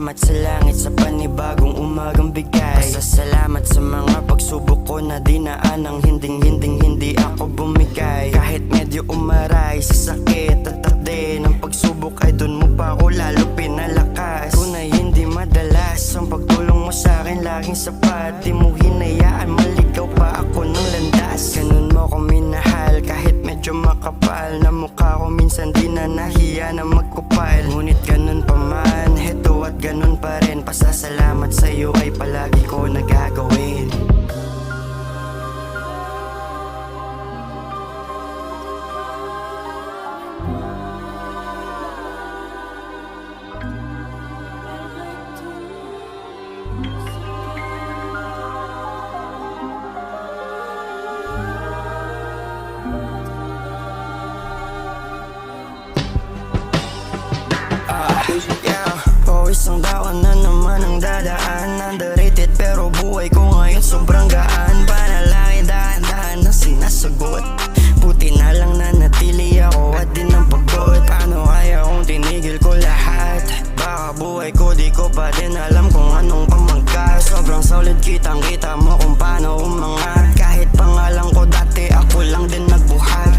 Pasasalamat sa langit sa panibagong umagang bigay. Pasasalamat sa mga pagsubok ko na dinaan ng hindi ako bumigay. Kahit medyo umaray sa sakit at takde ng pagsubok ay dun mo pa ako lalo pinalakas. Tunay hindi madalas ang pagtulong mo sa akin laging sapat. Di mo hinayaan maligaw pa ako ng landas. Ganun mo ko minahal kahit medyo makapal na mukha ko minsan di na nahiya na magkupal. Ngunit ganun pa man, heto at ganun pa rin. Pasasalamat sa'yo ay palagi ko nagagawin. Isang dawan na naman ang dadaan. Underrated pero buhay ko ngayon sobrang gaan. Panalangin dahan-dahan na sinasagot. Buti na lang na natili ako at di ng pagod. Paano kaya kung tinigil ko lahat? Baka buhay ko di ko pa din alam kung anong pamangka. Sobrang solid kitang kita mo kung paano umangat. Kahit pangalan ko dati ako lang din nagbuhat.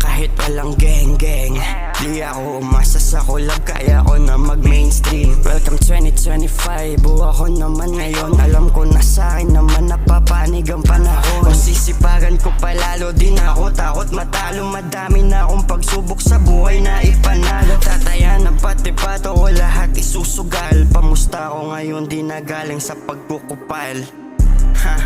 Kahit walang geng-geng, di ako umasa sa collab, kaya ko na mag-mainstream. Welcome 2025, buha ko naman ngayon. Alam ko na sa'kin naman napapanig ang panahon. Kung sisipagan ko palalo, di na ako takot matalo. Madami na akong pagsubok sa buhay na ipanalo. Tatayan ng pati pato ko lahat isusugal. Pamusta ko ngayon, di na galing sa pagkukupal. Ha?